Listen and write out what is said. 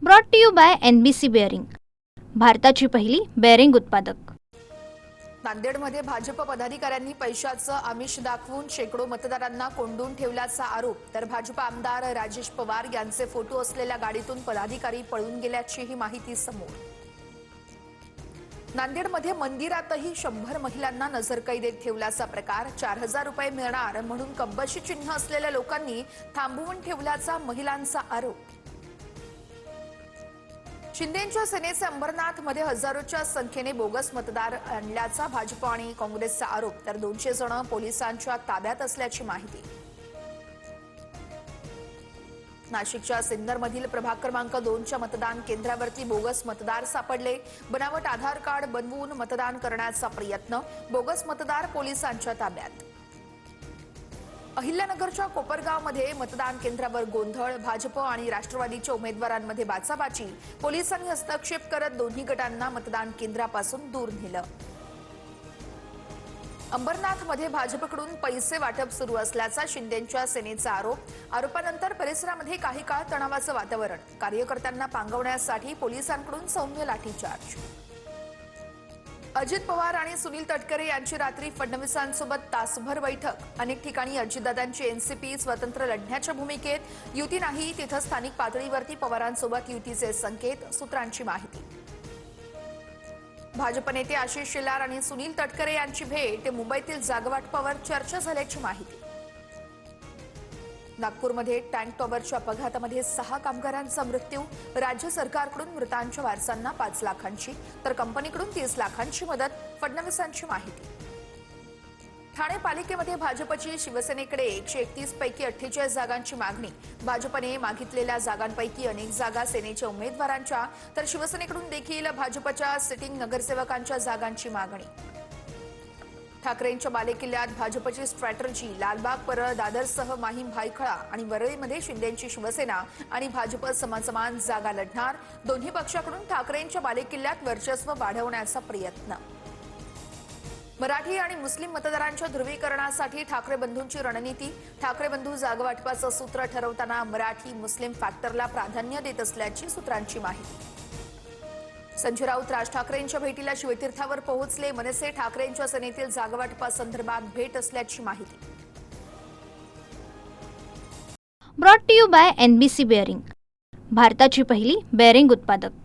Brought to you by NBC bearing, भारताची पहिली bearing उत्पादक। नांदेडमध्ये भाजप पदाधिकाऱ्यांनी पैशाचं आमिष दाखवून शेकडो मतदारांना कोंडून ठेवल्याचा आरोप, तर भाजप आमदार राजेश पवार यांचे फोटो असलेल्या गाडीतून पदाधिकारी पळून गेल्याचीही माहिती समोर। नांदेडमध्ये मंदिरातही 100 महिलांना नजरकैदेत ठेवल्याचा प्रकार, 4000 रुपये मिळणार म्हणून कब्बशी चिन्ह असलेल्या लोकांनी थांबवून ठेवल्याचा महिलांचा आरोप। शिंदेंच्या सेनेचे अंबरनाथमध्ये हजारोच्या संख्येने बोगस मतदार आणल्याचा भाजप आणि काँग्रेसचा आरोप, तर 200 जण पोलिसांच्या ताब्यात असल्याची माहिती। नाशिकच्या सिन्नरमधील प्रभाग क्रमांक 2च्या मतदान केंद्रावरती बोगस मतदार सापडले। बनावट आधार कार्ड बनवून मतदान करण्याचा प्रयत्न, बोगस मतदार पोलिसांच्या ताब्यात। अहिल्यानगरच्या कोपरगावमध्ये मतदान केंद्रावर गोंधळ, भाजप आणि राष्ट्रवादीच्या उमेदवारांमध्ये बाचाबाची, पोलिसांनी हस्तक्षेप करत दोन्ही गटांना मतदान केंद्रापासून दूर नेलं। अंबरनाथमध्ये भाजपकडून पैसे वाटप सुरू असल्याचा शिंदेंच्या सेनेचा आरोप, आरोपानंतर परिसरामध्ये काही काळ तणावाचं वातावरण, कार्यकर्त्यांना पांगवण्यासाठी पोलिसांकडून सौम्य लाठीचार्ज। अजित पवार आणि सुनील तटकरे यांची रात्री फडणवीसांसोबत तासभर बैठक, अनेक ठिकाणी अजितदादांची एनसीपी स्वतंत्र लढण्याच्या भूमिकेत, युती नाही तिथं स्थानिक पातळीवरती पवारांसोबत युतीचे संकेत, सूत्रांची माहिती। भाजप नेते आशिष शेलार आणि सुनील तटकरे यांची भेट, मुंबईतील जागावाटपावर चर्चा झाल्याची माहिती। नागपूरमध्ये टँक टॉवरच्या अपघातामध्ये 6 कामगारांचा मृत्यू, राज्य सरकारकडून मृतांच्या वारसांना 5 लाखांची तर कंपनीकडून 30 लाखांची मदत, फडणवीसांची माहिती। ठाणे पालिकेमध्ये भाजपची शिवसेनेकडे 131 पैकी 48 जागांची मागणी, भाजपने मागितलेल्या जागांपैकी अनेक जागा सेनेच्या उमेदवारांच्या, तर शिवसेनेकडून देखील भाजपच्या सिटिंग नगरसेवकांच्या जागांची मागणी। ठाकरेंच्या बालेकिल्ल्यात भाजपची स्ट्रॅटर्जी, लालबाग, परळ, दादरसह माहीम, भायखळा आणि वरळीमध्ये शिंदेंची शिवसेना आणि भाजप समान जागा लढणार, दोन्ही पक्षाकडून ठाकरेंच्या बालेकिल्ल्यात वर्चस्व वाढवण्याचा प्रयत्न। मराठी आणि मुस्लिम मतदारांच्या ध्रुवीकरणासाठी ठाकरे बंधूंची रणनीती, ठाकरे बंधू जागावाटपाचं सूत्र ठरवताना मराठी मुस्लिम फॅक्टरला प्राधान्य देत असल्याची सूत्रांची माहिती। संजय राऊत राज ठाकरेंच्या भेटीला शिवतीर्थावर पोहोचले, मनसे ठाकरेंच्या सेनेतील जागावाटपासंदर्भात भेट असल्याची माहिती। Brought to you by NBC bearing, भारताची पहिली बेअरिंग उत्पादक।